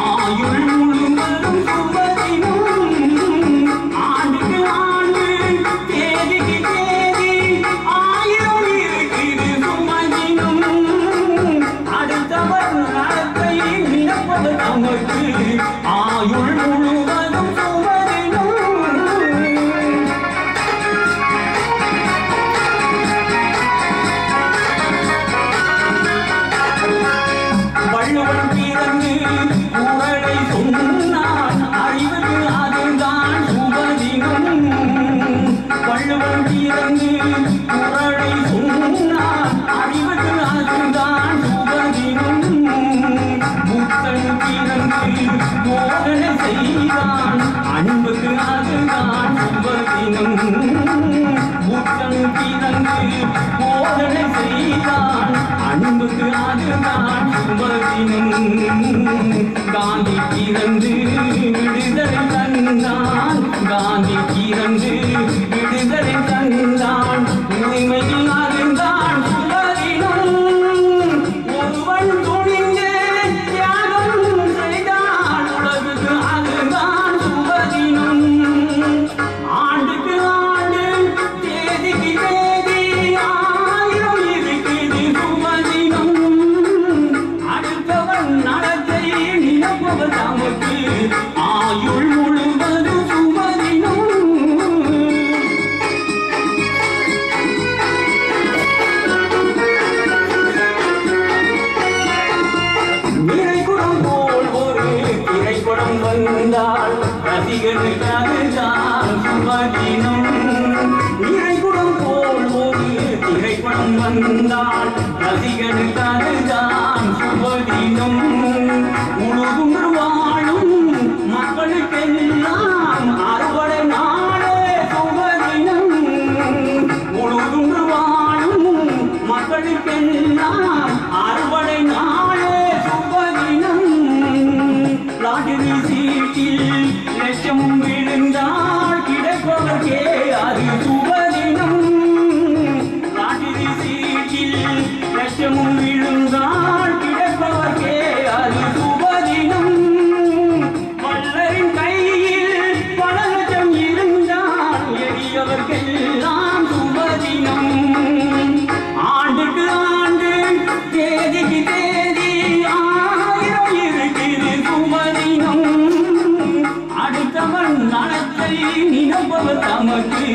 ஆயுள் முழுவதும் சுபதினம் ஆண்டுக்கு ஆண்டு தேதிக்கு தேதி ஆயிரம் இருக்குது சுமதினம் அடுத்தவர் நடத்தை நினைப்பது நமக்கு ஆயுள் முழுவதும் வள்ளுவன் பிறந்து குறளை சொன்னான் அறிவுக்கு அதுதான் சுபதினம் வள்ளுவன் பிறந்து குறளை சொன்னான் அறிவுக்கு அதுதான் சுபதினம் புத்தன் பிறந்து போதனை செய்தான் அன்புக்கு அதுதான் சுபதினம் புத்தன் பிறந்து போதனை செய்தான் அன்புக்கு அதுதான் சுபதினம் காந்தி பிறந்து விடுதலை தந்தான் காந்தி பிறந்து விடுதலை தந்தான் உரிமையில் அதுதான் சுபதினம் ஒருவன் துணிந்து தியாகம் செய்தான் உலகுக்கு அதுதான் சுபதினம் ஆண்டுக்கு ஆண்டு தேதிக்கு தேதி ஆயிரம் இருக்குது சுபதினம் அடுத்தவன் நடத்தை நினைப்பவர் நமக்கு ஆயுள் முழுவதும் சுபதினம் நிறைகுடம் போல் ஒரு திரைப்படம் வந்தால் ரசிகனுக்கு அதுதான் சுபதினம் நிறைகுடம் போல் ஒரு திரைப்படம் வந்தால் ரசிகனுக்கு அதுதான் சுபதினம் உலகுன்று வாழும் மக்களுக்கெல்லாம் அறுவடை நாளே சுபதினம் உலகுன்று வாழும் மக்களுக்கெல்லாம் அறுவடை நாளே சுபதினம் லாட்டரி சீட்டில் லட்சம் விழுந்தால் கிடைப்பவர்க்கே அது சுபதினம் லாட்டரி சீட்டில் லட்சம் விழுந்தால் கிடைப்பவர்க்கே அது சுபதினம் வல்லரின் கையில் பல லட்சம் இருந்தால் எளியவர்க்கெல்லாம் சுபதினம் ஆண்டுக்கு ஆண்டு தேதிக்கு தேதி ஆயிரம் இருக்குது சுபதினம் அடுத்தவன் நடத்தை நினைப்பவர் நமக்கு